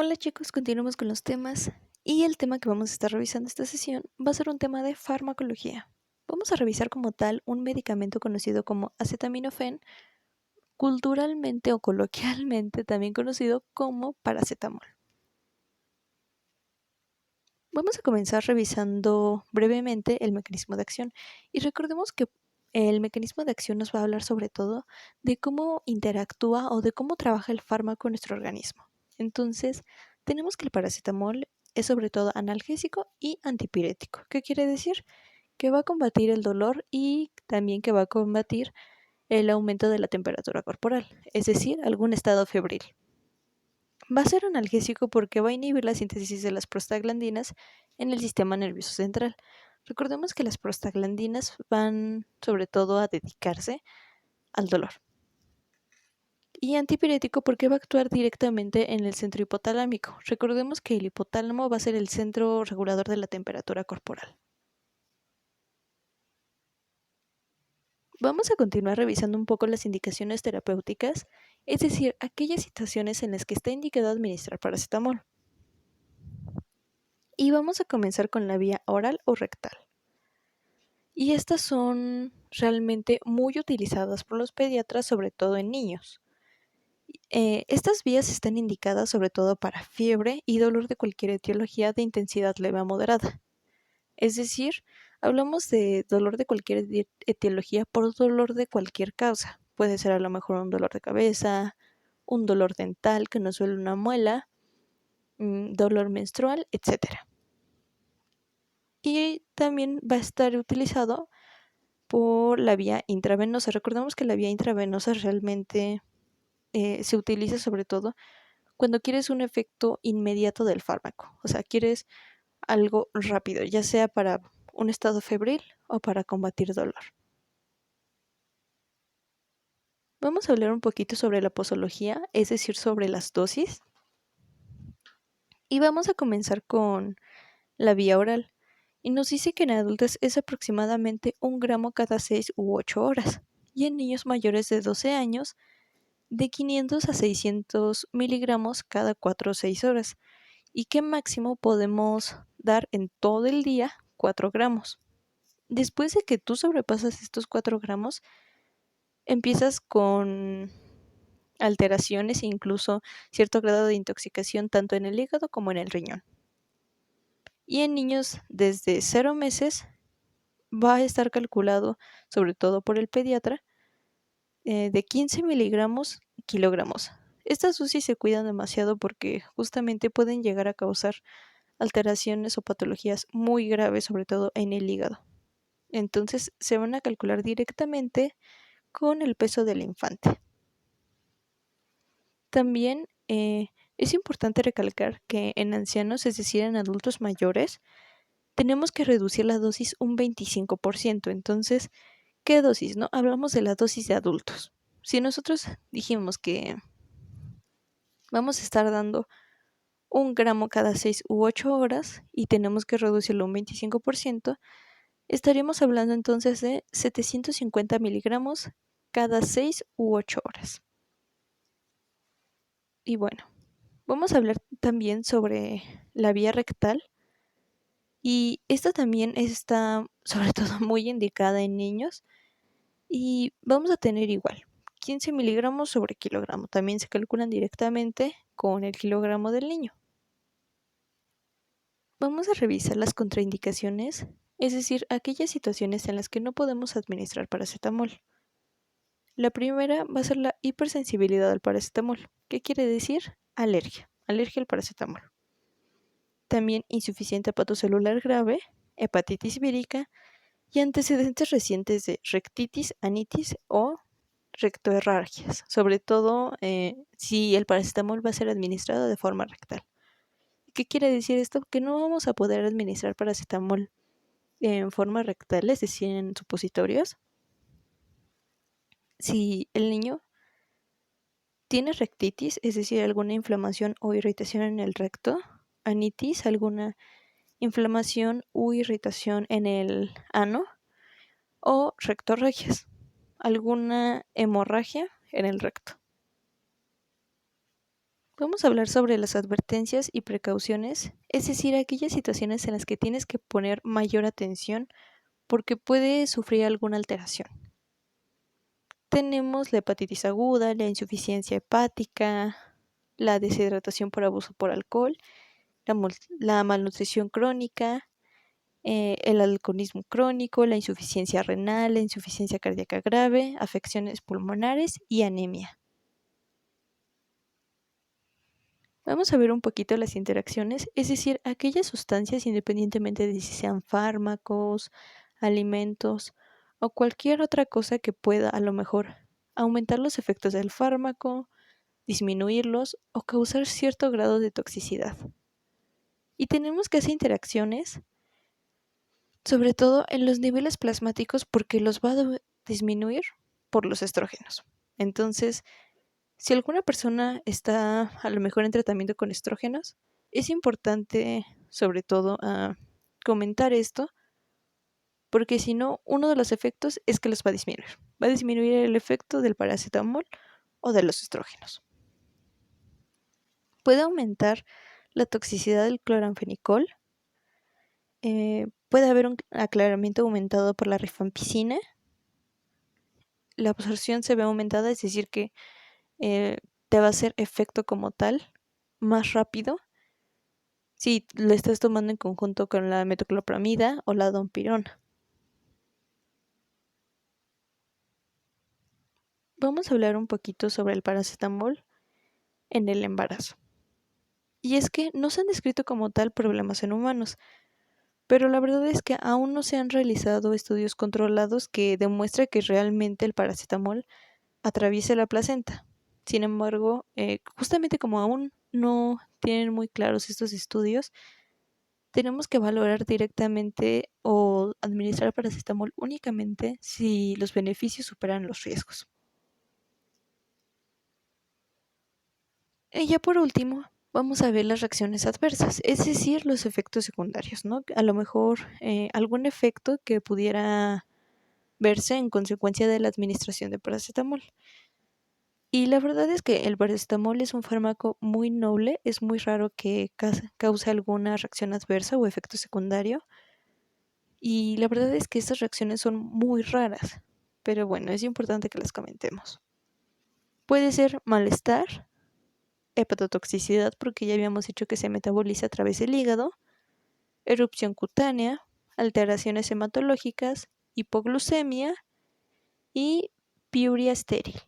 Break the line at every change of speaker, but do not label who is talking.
Hola chicos, continuamos con los temas y el tema que vamos a estar revisando esta sesión va a ser un tema de farmacología. Vamos a revisar como tal un medicamento conocido como acetaminofén, culturalmente o coloquialmente también conocido como paracetamol. Vamos a comenzar revisando brevemente el mecanismo de acción y recordemos que el mecanismo de acción nos va a hablar sobre todo de cómo interactúa o de cómo trabaja el fármaco en nuestro organismo. Entonces, tenemos que el paracetamol es sobre todo analgésico y antipirético. ¿Qué quiere decir? Que va a combatir el dolor y también que va a combatir el aumento de la temperatura corporal, es decir, algún estado febril. Va a ser analgésico porque va a inhibir la síntesis de las prostaglandinas en el sistema nervioso central. Recordemos que las prostaglandinas van sobre todo a dedicarse al dolor. Y antipirético porque va a actuar directamente en el centro hipotalámico. Recordemos que el hipotálamo va a ser el centro regulador de la temperatura corporal. Vamos a continuar revisando un poco las indicaciones terapéuticas, es decir, aquellas situaciones en las que está indicado administrar paracetamol. Y vamos a comenzar con la vía oral o rectal. Y estas son realmente muy utilizadas por los pediatras, sobre todo en niños. Estas vías están indicadas sobre todo para fiebre y dolor de cualquier etiología de intensidad leve a moderada. Es decir, hablamos de dolor de cualquier etiología por dolor de cualquier causa. Puede ser a lo mejor un dolor de cabeza, un dolor dental que nos duele una muela, dolor menstrual, etc. Y también va a estar utilizado por la vía intravenosa. Recordemos que la vía intravenosa realmente se utiliza sobre todo cuando quieres un efecto inmediato del fármaco. O sea, quieres algo rápido, ya sea para un estado febril o para combatir dolor. Vamos a hablar un poquito sobre la posología, es decir, sobre las dosis. Y vamos a comenzar con la vía oral. Y nos dice que en adultos es aproximadamente 1 gramo cada 6 u 8 horas. Y en niños mayores de 12 años de 500 a 600 miligramos cada 4 o 6 horas y que máximo podemos dar en todo el día 4 gramos. Después de que tú sobrepasas estos 4 gramos, empiezas con alteraciones e incluso cierto grado de intoxicación tanto en el hígado como en el riñón. Y en niños desde 0 meses va a estar calculado, sobre todo por el pediatra, de 15 miligramos kilogramos. Estas UCI se cuidan demasiado porque justamente pueden llegar a causar alteraciones o patologías muy graves, sobre todo en el hígado. Entonces se van a calcular directamente con el peso del infante. También es importante recalcar que en ancianos, es decir, en adultos mayores, tenemos que reducir la dosis un 25%. Entonces, ¿qué dosis? No, hablamos de la dosis de adultos. Si nosotros dijimos que vamos a estar dando 1 gramo cada 6 u 8 horas y tenemos que reducirlo un 25%, estaríamos hablando entonces de 750 miligramos cada 6 u 8 horas. Y bueno, vamos a hablar también sobre la vía rectal. Y esta también está sobre todo muy indicada en niños. Y vamos a tener igual 15 miligramos sobre kilogramo. También se calculan directamente con el kilogramo del niño. Vamos a revisar las contraindicaciones, es decir, aquellas situaciones en las que no podemos administrar paracetamol. La primera va a ser la hipersensibilidad al paracetamol. ¿Qué quiere decir? Alergia. Alergia al paracetamol. También insuficiente hepatocelular grave, hepatitis vírica y antecedentes recientes de rectitis, anitis o rectoherralgias, sobre todo si el paracetamol va a ser administrado de forma rectal. ¿Qué quiere decir esto? Que no vamos a poder administrar paracetamol en forma rectal, es decir, en supositorios, si el niño tiene rectitis, es decir, alguna inflamación o irritación en el recto, anitis, alguna inflamación u irritación en el ano, o rectorragias, alguna hemorragia en el recto. Vamos a hablar sobre las advertencias y precauciones, es decir, aquellas situaciones en las que tienes que poner mayor atención porque puede sufrir alguna alteración. Tenemos la hepatitis aguda, la insuficiencia hepática, la deshidratación por abuso por alcohol, la malnutrición crónica, el alcoholismo crónico, la insuficiencia renal, la insuficiencia cardíaca grave, afecciones pulmonares y anemia. Vamos a ver un poquito las interacciones, es decir, aquellas sustancias independientemente de si sean fármacos, alimentos o cualquier otra cosa que pueda a lo mejor aumentar los efectos del fármaco, disminuirlos o causar cierto grado de toxicidad. Y tenemos que hacer interacciones sobre todo en los niveles plasmáticos porque los va a disminuir por los estrógenos. Entonces, si alguna persona está a lo mejor en tratamiento con estrógenos, es importante sobre todo comentar esto porque si no, uno de los efectos es que los va a disminuir. Va a disminuir el efecto del paracetamol o de los estrógenos. Puede aumentar la toxicidad del cloranfenicol. Puede haber un aclaramiento aumentado por la rifampicina. La absorción se ve aumentada, es decir, que te va a hacer efecto como tal más rápido si lo estás tomando en conjunto con la metoclopramida o la dompirona. Vamos a hablar un poquito sobre el paracetamol en el embarazo. Y es que no se han descrito como tal problemas en humanos, pero la verdad es que aún no se han realizado estudios controlados que demuestren que realmente el paracetamol atraviesa la placenta. Sin embargo, justamente como aún no tienen muy claros estos estudios, tenemos que valorar directamente o administrar paracetamol únicamente si los beneficios superan los riesgos. Y ya por último, vamos a ver las reacciones adversas, es decir, los efectos secundarios, ¿no? A lo mejor algún efecto que pudiera verse en consecuencia de la administración de paracetamol. Y la verdad es que el paracetamol es un fármaco muy noble, es muy raro que cause alguna reacción adversa o efecto secundario. Y la verdad es que estas reacciones son muy raras, pero bueno, es importante que las comentemos. Puede ser malestar, hepatotoxicidad, porque ya habíamos dicho que se metaboliza a través del hígado, erupción cutánea, alteraciones hematológicas, hipoglucemia y piuria estéril.